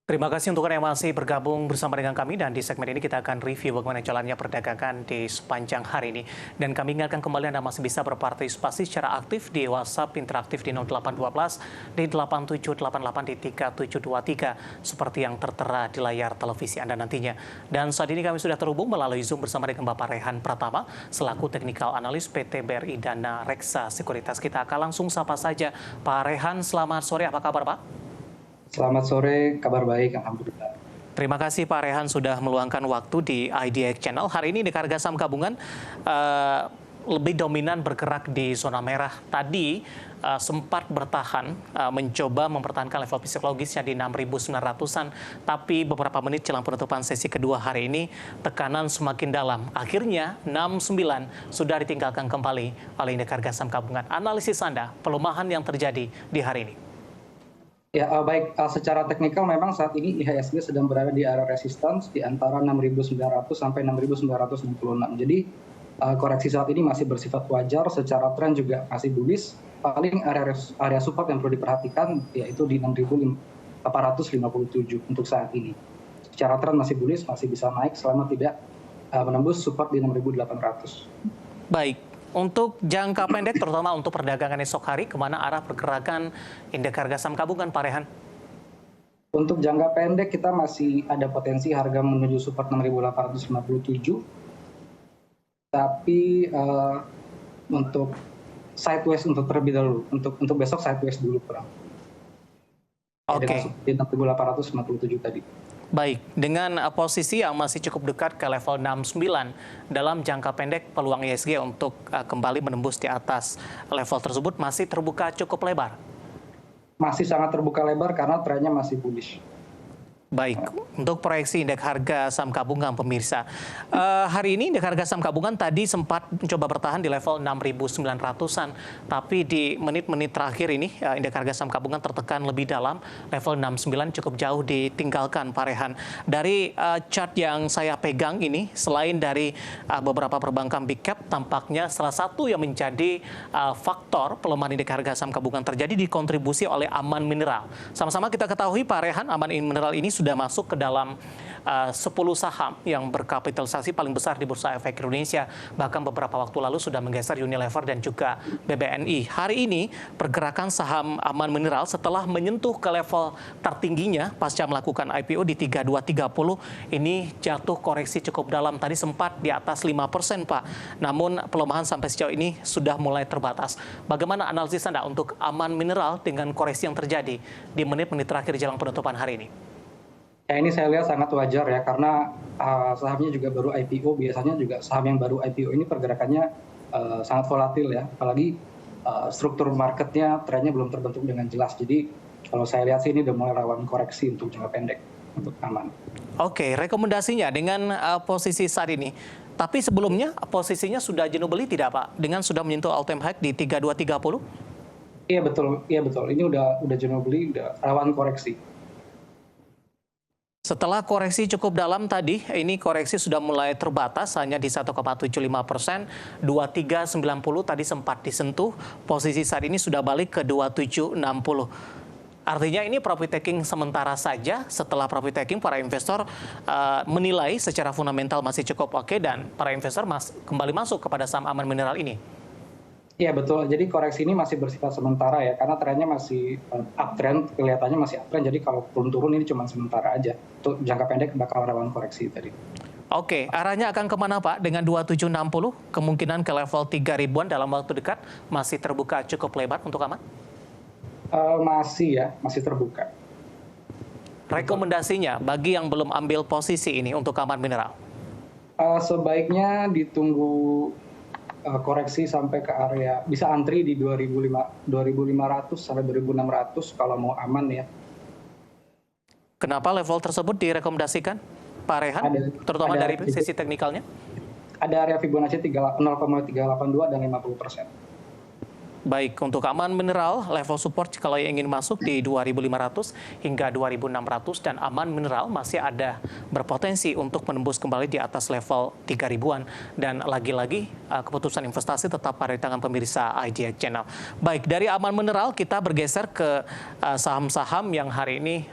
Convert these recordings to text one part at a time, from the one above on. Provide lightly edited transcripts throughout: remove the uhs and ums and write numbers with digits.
Terima kasih untuk Anda yang masih bergabung bersama dengan kami, dan di segmen ini kita akan review bagaimana jalannya perdagangan di sepanjang hari ini. Dan kami ingatkan kembali Anda masih bisa berpartisipasi secara aktif di WhatsApp interaktif di 0812 di 8788 di 3723 seperti yang tertera di layar televisi Anda nantinya. Dan saat ini kami sudah terhubung melalui Zoom bersama dengan Bapak Rehan Pratama selaku Technical Analyst PT BRI Dana Reksa Sekuritas. Kita akan langsung sapa saja Pak Rehan. Selamat sore, apa kabar Pak? Selamat sore, kabar baik, alhamdulillah. Terima kasih Pak Rehan sudah meluangkan waktu di IDX Channel. Hari ini indeks harga saham gabungan lebih dominan bergerak di zona merah. Tadi sempat bertahan, mencoba mempertahankan level psikologisnya di 6.900-an. Tapi beberapa menit jelang penutupan sesi kedua hari ini, tekanan semakin dalam. Akhirnya 69 sudah ditinggalkan kembali oleh indeks harga saham gabungan. Analisis Anda, pelemahan yang terjadi di hari ini? Ya, baik, secara teknikal memang saat ini IHSG sedang berada di area resistance di antara 6.900 sampai 6.966. Jadi koreksi saat ini masih bersifat wajar, secara tren juga masih bullish. Paling area support yang perlu diperhatikan yaitu di 6.857 untuk saat ini. Secara tren masih bullish, masih bisa naik selama tidak menembus support di 6.800. Baik. Untuk jangka pendek, terutama untuk perdagangan esok hari, kemana arah pergerakan indeks harga saham gabungan, Pak Rehan? Untuk jangka pendek, kita masih ada potensi harga menuju support 6.857. Tapi untuk sideways untuk terlebih dahulu, untuk besok sideways dulu kurang. Oke. Di 6.857 tadi. Baik, dengan posisi yang masih cukup dekat ke level 69, dalam jangka pendek peluang IHSG untuk kembali menembus di atas level tersebut masih terbuka cukup lebar? Masih sangat terbuka lebar karena trennya masih bullish. Baik, untuk proyeksi indeks harga saham gabungan pemirsa. Hari ini indeks harga saham gabungan tadi sempat mencoba bertahan di level 6.900-an. Tapi di menit-menit terakhir ini indeks harga saham gabungan tertekan lebih dalam, level 69 cukup jauh ditinggalkan Pak Rehan. Dari chart yang saya pegang ini, selain dari beberapa perbankan big cap, tampaknya salah satu yang menjadi faktor pelemahan indeks harga saham gabungan terjadi dikontribusi oleh Aman Mineral. Sama-sama kita ketahui Pak Rehan, Aman Mineral ini sudah masuk ke dalam 10 saham yang berkapitalisasi paling besar di Bursa Efek Indonesia. Bahkan beberapa waktu lalu sudah menggeser Unilever dan juga BBNI. Hari ini pergerakan saham Aman Mineral setelah menyentuh ke level tertingginya pasca melakukan IPO di 3230, ini jatuh koreksi cukup dalam. Tadi sempat di atas 5% Pak. Namun pelemahan sampai sejauh ini sudah mulai terbatas. Bagaimana analisis Anda untuk Aman Mineral dengan koreksi yang terjadi di menit-menit terakhir jelang penutupan hari ini? Ya, ini saya lihat sangat wajar ya, karena sahamnya juga baru IPO. Biasanya juga saham yang baru IPO ini pergerakannya sangat volatil ya, apalagi struktur marketnya, trennya belum terbentuk dengan jelas. Jadi kalau saya lihat sih ini udah mulai rawan koreksi untuk jangka pendek, untuk Aman. Oke, rekomendasinya dengan posisi saat ini. Tapi sebelumnya posisinya sudah jenuh beli tidak Pak? Dengan sudah menyentuh all time high di 3230? Iya betul, iya betul. Ini udah jenuh beli, udah rawan koreksi. Setelah koreksi cukup dalam tadi, ini koreksi sudah mulai terbatas hanya di 1,75%, 2390 tadi sempat disentuh, posisi saat ini sudah balik ke 2760. Artinya ini profit taking sementara saja. Setelah profit taking, para investor menilai secara fundamental masih cukup oke, dan para investor kembali masuk kepada saham Aman Mineral ini. Iya betul, jadi koreksi ini masih bersifat sementara ya, karena trennya masih uptrend, kelihatannya masih uptrend, jadi kalau turun ini cuma sementara aja. Untuk jangka pendek bakal rawan koreksi tadi. Oke, arahnya akan kemana Pak? Dengan 2760, kemungkinan ke level 3.000-an dalam waktu dekat masih terbuka cukup lebar untuk Aman? Masih ya, masih terbuka. Rekomendasinya bagi yang belum ambil posisi ini untuk Aman Mineral? Sebaiknya ditunggu koreksi sampai ke area, bisa antri di 2.500 sampai 2.600 kalau mau aman ya. Kenapa level tersebut direkomendasikan Pak Rehan, terutama dari sisi teknikalnya? Ada area Fibonacci 0,382 dan 50%. Baik, untuk Aman Mineral, level support kalau yang ingin masuk di 2.500 hingga 2.600 dan Aman Mineral masih ada berpotensi untuk menembus kembali di atas level 3.000-an. Dan lagi-lagi keputusan investasi tetap pada di tangan pemirsa IDX Channel. Baik, dari Aman Mineral kita bergeser ke saham-saham yang hari ini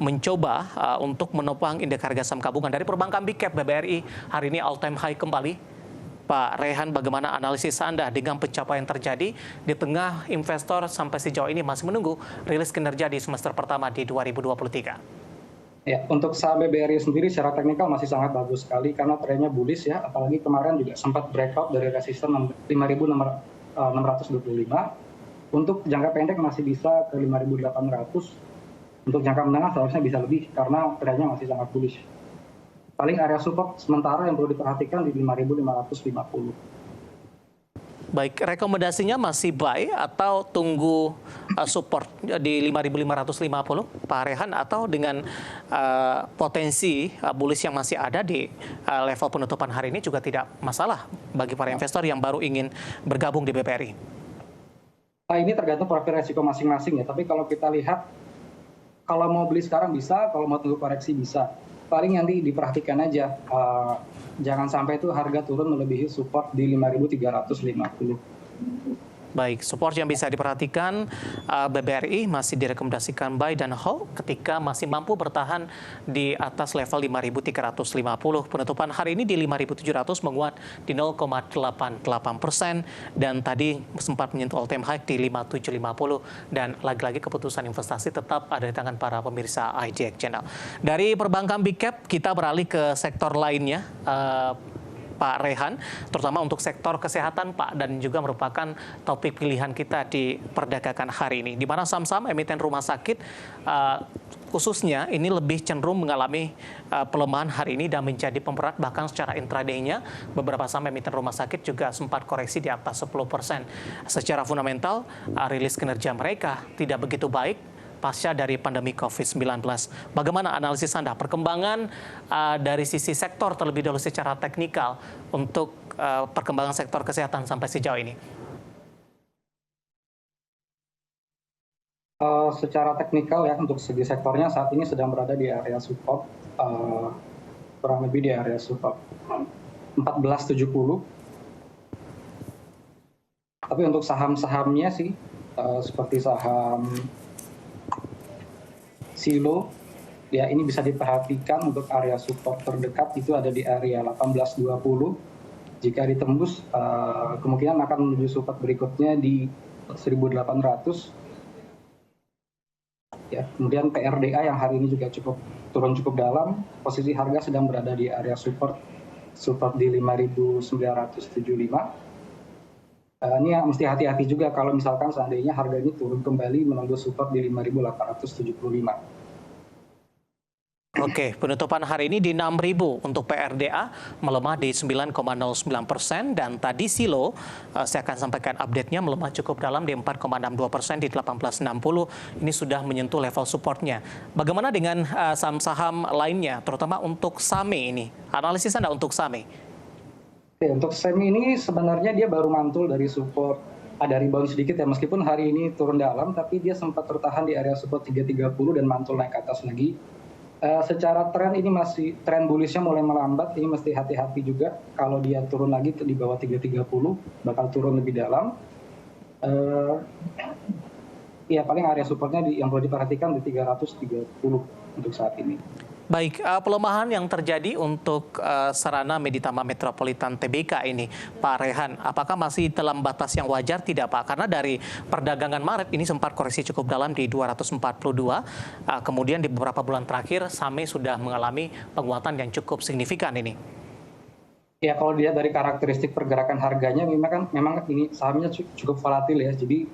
mencoba untuk menopang indeks harga saham gabungan. Dari perbankan Big Cap BBRI hari ini all time high kembali. Pak Rehan, bagaimana analisis Anda dengan pencapaian terjadi di tengah investor sampai sejauh ini masih menunggu rilis kinerja di semester pertama di 2023? Ya, untuk saham BBRI sendiri secara teknikal masih sangat bagus sekali karena trennya bullish ya, apalagi kemarin juga sempat breakout dari resisten 5.625. Untuk jangka pendek masih bisa ke 5.800. Untuk jangka menengah seharusnya bisa lebih karena trennya masih sangat bullish. Paling area support sementara yang perlu diperhatikan di 5.550. Baik, rekomendasinya masih buy atau tunggu support di 5.550, Pak Rehan, atau dengan potensi bullish yang masih ada di level penutupan hari ini juga tidak masalah bagi para investor yang baru ingin bergabung di BBRI? Ini tergantung profil resiko masing-masing ya, tapi kalau kita lihat, kalau mau beli sekarang bisa, kalau mau tunggu koreksi bisa. Paling nanti diperhatikan aja, jangan sampai itu harga turun melebihi support di 5.350. Baik, support yang bisa diperhatikan BBRI masih direkomendasikan buy dan hold ketika masih mampu bertahan di atas level 5.350. Penutupan hari ini di 5.700 menguat di 0,88% dan tadi sempat menyentuh all time high di 5.750 dan lagi-lagi keputusan investasi tetap ada di tangan para pemirsa IDX Channel. Dari perbankan Big Cap kita beralih ke sektor lainnya. Pak Rehan, terutama untuk sektor kesehatan, Pak, dan juga merupakan topik pilihan kita di perdagangan hari ini, di mana saham-saham emiten rumah sakit khususnya ini lebih cenderung mengalami pelemahan hari ini dan menjadi pemberat, bahkan secara intraday-nya beberapa saham emiten rumah sakit juga sempat koreksi di atas 10%. Secara fundamental, rilis kinerja mereka tidak begitu baik pasca dari pandemi COVID-19. Bagaimana analisis Anda perkembangan dari sisi sektor terlebih dahulu secara teknikal untuk perkembangan sektor kesehatan sampai sejauh ini? Secara teknikal ya, untuk segi sektornya saat ini sedang berada di area support, kurang lebih di area support 1470. Tapi untuk saham-sahamnya sih, seperti saham Silo, ya ini bisa diperhatikan untuk area support terdekat itu ada di area 1820. Jika ditembus, kemungkinan akan menuju support berikutnya di 1800. Ya, kemudian PRDA yang hari ini juga turun cukup dalam, posisi harga sedang berada di area support di 5.975. Ini mesti hati-hati juga kalau misalkan seandainya harga ini turun kembali menembus support di 5.875. Oke, penutupan hari ini di 6.000 untuk PRDA melemah di 9,09% dan tadi Silo saya akan sampaikan update-nya melemah cukup dalam di 4,62% di 1860. Ini sudah menyentuh level supportnya. Bagaimana dengan saham-saham lainnya, terutama untuk SAME ini? Analisis Anda untuk SAME? Untuk SEMI ini sebenarnya dia baru mantul dari support, ada rebound sedikit ya, meskipun hari ini turun dalam, tapi dia sempat tertahan di area support 330 dan mantul naik ke atas lagi. Secara tren ini masih, tren bullishnya mulai melambat, ini mesti hati-hati juga kalau dia turun lagi di bawah 330, bakal turun lebih dalam. Ya paling area supportnya yang perlu diperhatikan di 330 untuk saat ini. Baik, pelemahan yang terjadi untuk sarana Meditama Metropolitan TBK ini, Pak Rehan, apakah masih dalam batas yang wajar tidak Pak? Karena dari perdagangan Maret ini sempat koreksi cukup dalam di 242, kemudian di beberapa bulan terakhir SAME sudah mengalami penguatan yang cukup signifikan ini. Ya kalau dilihat dari karakteristik pergerakan harganya, memang ini sahamnya cukup volatil ya, jadi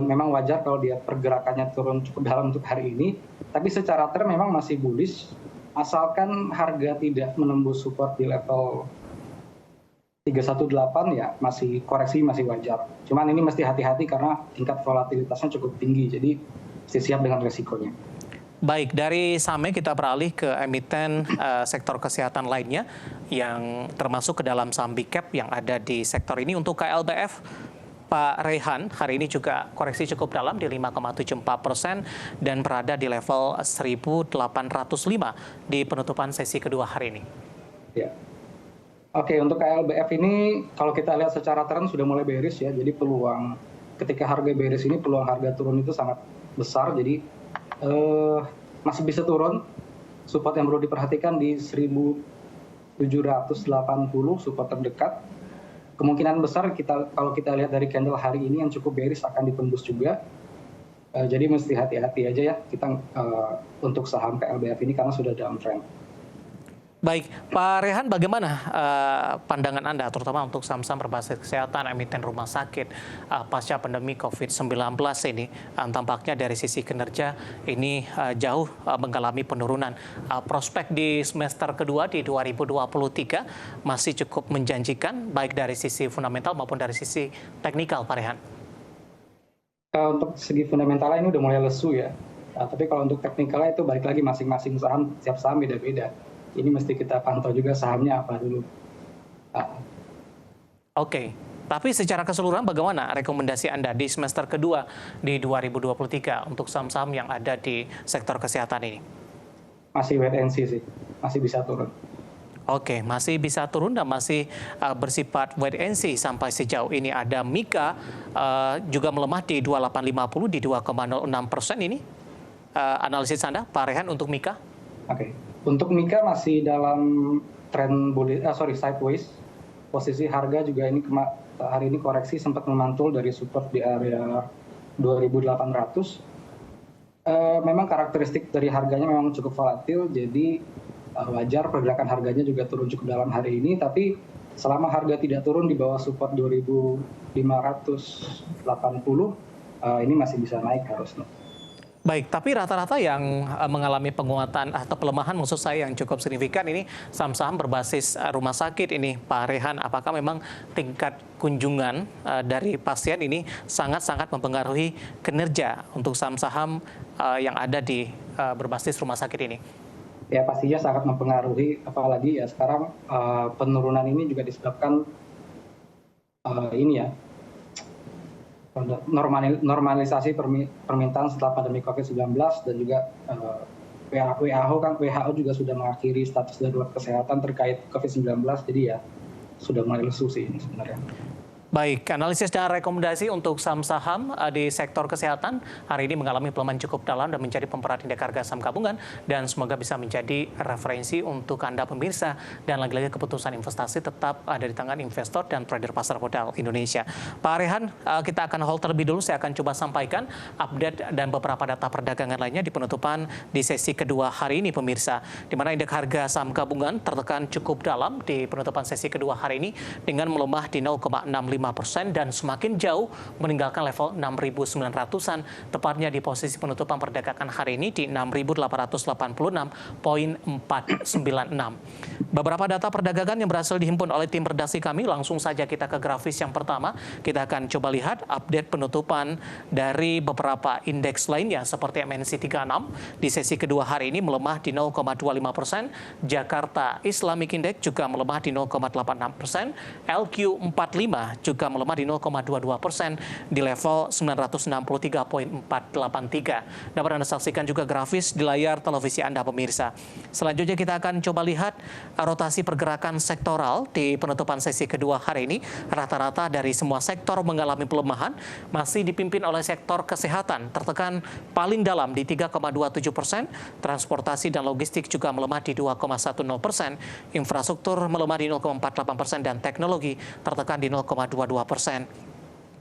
memang wajar kalau dia pergerakannya turun cukup dalam untuk hari ini. Tapi secara tren memang masih bullish, asalkan harga tidak menembus support di level 318 ya masih koreksi masih wajar. Cuman ini mesti hati-hati karena tingkat volatilitasnya cukup tinggi, jadi mesti siap dengan resikonya. Baik, dari SAME kita beralih ke emiten sektor kesehatan lainnya yang termasuk ke dalam saham Big Cap yang ada di sektor ini. Untuk KLBF, Pak Rehan, hari ini juga koreksi cukup dalam di 5,74% dan berada di level 1.805 di penutupan sesi kedua hari ini. Ya. Oke, untuk KLBF ini kalau kita lihat secara tren sudah mulai bearish ya. Jadi peluang ketika harga bearish ini peluang harga turun itu sangat besar. Jadi masih bisa turun. Support yang perlu diperhatikan di 1.780 support terdekat. Kemungkinan besar kalau kita lihat dari candle hari ini yang cukup bearish akan ditembus juga. Jadi mesti hati-hati aja ya kita untuk saham KLBF ini karena sudah downtrend. Baik, Pak Rehan, bagaimana pandangan Anda terutama untuk saham-saham berbasis kesehatan, emiten rumah sakit pasca pandemi COVID-19 ini? Tampaknya dari sisi kinerja ini jauh mengalami penurunan. Prospek di semester kedua di 2023 masih cukup menjanjikan baik dari sisi fundamental maupun dari sisi teknikal, Pak Rehan. Untuk segi fundamentalnya ini udah mulai lesu ya. Tapi kalau untuk teknikalnya itu balik lagi masing-masing saham, setiap saham beda-beda. Ini mesti kita pantau juga sahamnya apa dulu. Oke, tapi secara keseluruhan bagaimana rekomendasi Anda di semester kedua di 2023 untuk saham-saham yang ada di sektor kesehatan ini? Masih wait and see sih, masih bisa turun. Oke, masih bisa turun dan masih bersifat wait and see sampai sejauh ini. Ada Mika juga melemah di 2850 di 2,06% ini. Analisis Anda, Pak Rehan, untuk Mika? Oke. Untuk Mika masih dalam tren sideways. Posisi harga juga ini hari ini koreksi sempat memantul dari support di area 2.800. Memang karakteristik dari harganya memang cukup volatil, jadi wajar pergerakan harganya juga turun cukup dalam hari ini. Tapi selama harga tidak turun di bawah support 2.580, ini masih bisa naik harusnya. Baik, tapi rata-rata yang mengalami penguatan atau pelemahan maksud saya yang cukup signifikan ini saham-saham berbasis rumah sakit ini, Pak Rehan. Apakah memang tingkat kunjungan dari pasien ini sangat-sangat mempengaruhi kinerja untuk saham-saham yang ada di berbasis rumah sakit ini? Ya pastinya sangat mempengaruhi, apalagi ya sekarang penurunan ini juga disebabkan normalisasi permintaan setelah pandemi COVID-19 dan juga WHO juga sudah mengakhiri status darurat kesehatan terkait COVID-19, jadi ya sudah mulai lesu sih ini sebenarnya. Baik, analisis dan rekomendasi untuk saham-saham di sektor kesehatan hari ini mengalami pelemahan cukup dalam dan menjadi pemerhati indeks harga saham gabungan dan semoga bisa menjadi referensi untuk Anda pemirsa dan lagi-lagi keputusan investasi tetap ada di tangan investor dan trader pasar modal Indonesia. Pak Rehan, kita akan hold terlebih dulu. Saya akan coba sampaikan update dan beberapa data perdagangan lainnya di penutupan di sesi kedua hari ini pemirsa, di mana indeks harga saham gabungan tertekan cukup dalam di penutupan sesi kedua hari ini dengan melemah di 0,65% dan semakin jauh meninggalkan level 6.900-an, tepatnya di posisi penutupan perdagangan hari ini di 6.886,496. Beberapa data perdagangan yang berhasil dihimpun oleh tim redaksi kami, langsung saja kita ke grafis yang pertama. Kita akan coba lihat update penutupan dari beberapa indeks lainnya seperti MNC 36 di sesi kedua hari ini melemah di 0,25%, Jakarta Islamic Index juga melemah di 0,86%, LQ45 juga melemah di 0,22% di level 963,483. Dapat Anda saksikan juga grafis di layar televisi Anda pemirsa. Selanjutnya kita akan coba lihat rotasi pergerakan sektoral di penutupan sesi kedua hari ini. Rata-rata dari semua sektor mengalami pelemahan, masih dipimpin oleh sektor kesehatan tertekan paling dalam di 3,27%, transportasi dan logistik juga melemah di 2,10%, infrastruktur melemah di 0,48% dan teknologi tertekan di 0,22%.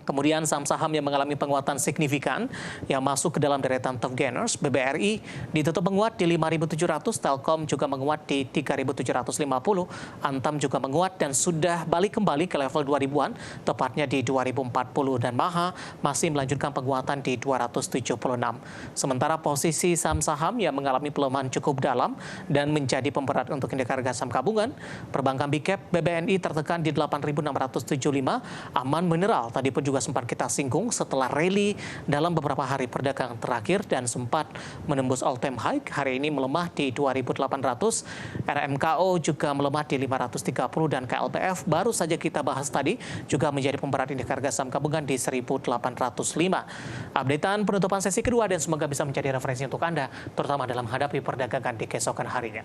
Kemudian saham-saham yang mengalami penguatan signifikan yang masuk ke dalam deretan top gainers, BBRI ditutup menguat di 5.700, Telkom juga menguat di 3.750, Antam juga menguat dan sudah balik kembali ke level 2000-an, tepatnya di 2040, dan Maha masih melanjutkan penguatan di 276. Sementara posisi saham-saham yang mengalami pelemahan cukup dalam dan menjadi pemberat untuk indeks harga saham gabungan, perbankan Big Cap BBNI tertekan di 8.675, Aman Mineral tadi pun juga juga sempat kita singgung setelah rally dalam beberapa hari perdagangan terakhir dan sempat menembus all time high. Hari ini melemah di 2.800, RMKO juga melemah di 530 dan KLPF baru saja kita bahas tadi juga menjadi pemberat indeks harga saham gabungan di 1.805. Updatean penutupan sesi kedua dan semoga bisa menjadi referensi untuk Anda terutama dalam menghadapi perdagangan di keesokan harinya.